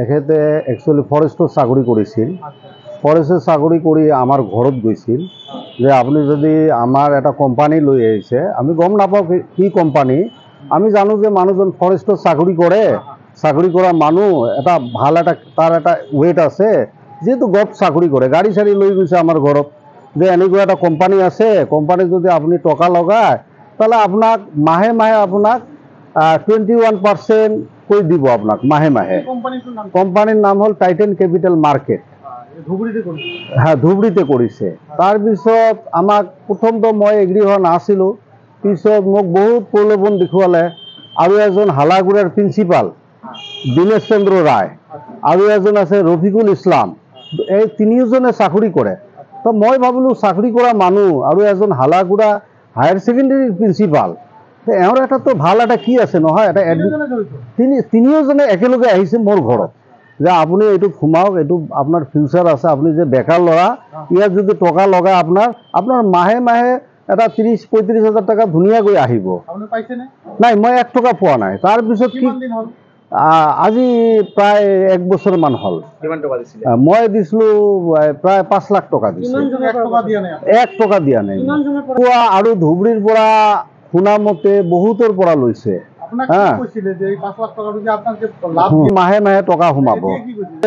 এখেতে একচুয়ালি ফৰেস্টৰ চাকৰি কৰিছিল। ফৰেষ্টৰ চাকৰি কৰি আমাৰ ঘৰত গৈছিল যে আপুনি যদি আমাৰ এটা কোম্পানী লৈ আহিছে, আমি গম নাপাওঁ কি কোম্পানী, আমি জানো যে মানুহজন ফৰেষ্টৰ চাকৰি কৰে, চাকৰি কৰা মানুহ এটা ভাল এটা তাৰ এটা ৱেট আছে, যেহেতু গভ চাকৰি কৰে, গাড়ী চাড়ী লৈ গৈছে আমাৰ ঘৰত যে এনেকুৱা এটা কোম্পানী আছে, কোম্পানীত যদি আপুনি টকা লগায় তাহলে আপোনাক মাহে মাহে আপোনাক 21% কৰি দিব আপোনাক মাহে মাহে। কোম্পানীৰ নাম হ'ল টাইটেন কেপিটেল মাৰ্কেট। হ্যাঁ, ধুবুৰীতে কৰিছে। তাৰপিছত আমাক প্ৰথমতো মই এগ্ৰী হোৱা নাছিলোঁ, পিছত মোক বহুত প্ৰলোভন দেখুৱালে। আৰু এজন হালাগুৰাৰ প্ৰিন্সিপাল দীনেশ চন্দ্ৰ ৰায় আৰু এজন আছে ৰফিকুল ইছলাম, এই তিনিওজনে চাকৰি কৰে। তো মই ভাবিলোঁ চাকৰি কৰা মানুহ আৰু এজন হালাগুৰা হায়াৰ ছেকেণ্ডেৰীৰ প্ৰিন্সিপাল, এওঁৰ এটাতো ভাল এটা কি আছে নহয়, এটা তিনিওজনে একেলগে আহিছে মোৰ ঘৰত যে আপুনি এইটোত সোমাওক, এইটো আপোনাৰ ফিউচাৰ আছে, আপুনি যে বেকাৰ ল'ৰা, ইয়াত যদি টকা লগায় আপোনাৰ মাহে মাহে এটা 30-35 হাজাৰ টকা ধুনীয়াকৈ আহিব। নাই, মই 1 টকা পোৱা নাই। তাৰপিছত কি আজি প্ৰায় 1 বছৰমান হ'ল। মই দিছিলোঁ প্ৰায় 5 লাখ টকা দিছিলোঁ, 1 টকা দিয়া নাই। আৰু ধুবুৰীৰ পৰা শুনা মতে বহুতৰ পৰা লৈছে, মাহে মাহে টকা সোমাব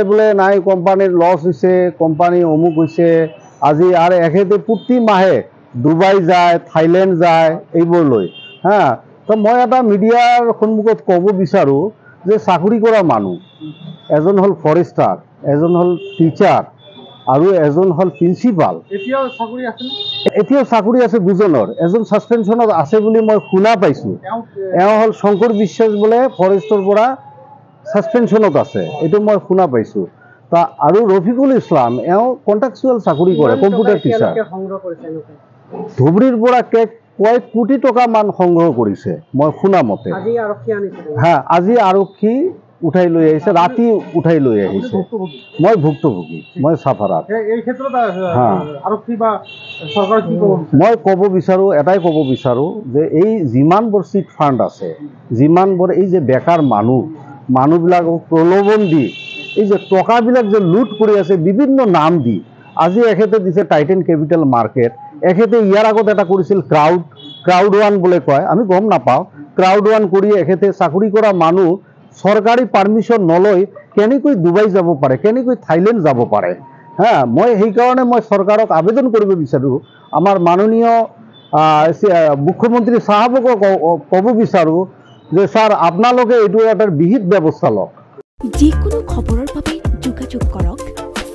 বোলে। নাই, কোম্পানীৰ লছ হৈছে, কোম্পানী অমুক হৈছে আজি। আৰু এখেতে প্ৰতি মাহে ডুবাই যায়, থাইলেণ্ড যায়, এইবোৰ লৈ। তো মই এটা মিডিয়াৰ সন্মুখত ক'ব বিচাৰোঁ যে চাকৰি কৰা মানুহ এজন হ'ল ফৰেষ্টাৰ, এজন হ'ল টিচাৰ আৰু এজন হ'ল প্ৰিন্সিপাল। এতিয়াও চাকৰি আছে দুজনৰ, এজন ছাছপেনশ্যনত আছে বুলি মই শুনা পাইছোঁ। এওঁ হ'ল শংকৰ বিশ্বাস বোলে, ফৰেষ্টৰ পৰা ছাছপেনশ্যনত আছে, এইটো মই শুনা পাইছোঁ। আৰু ৰফিকুল ইছলাম এওঁ কণ্ট্ৰেকচুৱেল চাকৰি কৰে, কম্পিউটাৰ টিচাৰ। ধুবুৰীৰ পৰা কয়েক কোটি টকা মান সংগ্ৰহ কৰিছে মই শুনা মতে। হ্যাঁ, আজি আৰক্ষী উঠাই লৈ আহিছে, ৰাতি উঠাই লৈ আহিছে। মই ভুক্তভোগী, মই চাফাৰাত। মই ক'ব বিচাৰোঁ, এটাই ক'ব বিচাৰোঁ যে এই যিমানবোৰ চিট ফাণ্ড আছে, যিমানবোৰ এই যে বেকাৰ মানুহবিলাকক প্ৰলোভন দি এই যে টকাবিলাক যে লুট কৰি আছে বিভিন্ন নাম দি, আজি এখেতে দিছে টাইটেন কেপিটেল মাৰ্কেট, এখেতে ইয়াৰ আগত এটা কৰিছিল ক্ৰাউড ওৱান বুলি কয়, আমি গম নাপাওঁ। ক্ৰাউড ওৱান কৰি এখেতে চাকৰি কৰা মানুহ চৰকাৰী পাৰ্মিশ্যন নলৈ কেনেকৈ ডুবাই যাব পাৰে, কেনেকৈ থাইলেণ্ড যাব পাৰে। মই সেইকাৰণে মই চৰকাৰক আবেদন কৰিব বিচাৰোঁ, আমাৰ মাননীয় মুখ্যমন্ত্ৰী চাহাবকো ক'ব বিচাৰোঁ যে ছাৰ, আপোনালোকে এইটো এটা বিহিত ব্যৱস্থা লওক। যিকোনো খবৰৰ বাবে যোগাযোগ কৰক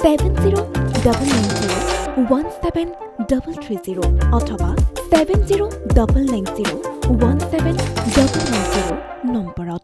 7099017330 অথবা 7099017390 নম্বৰত।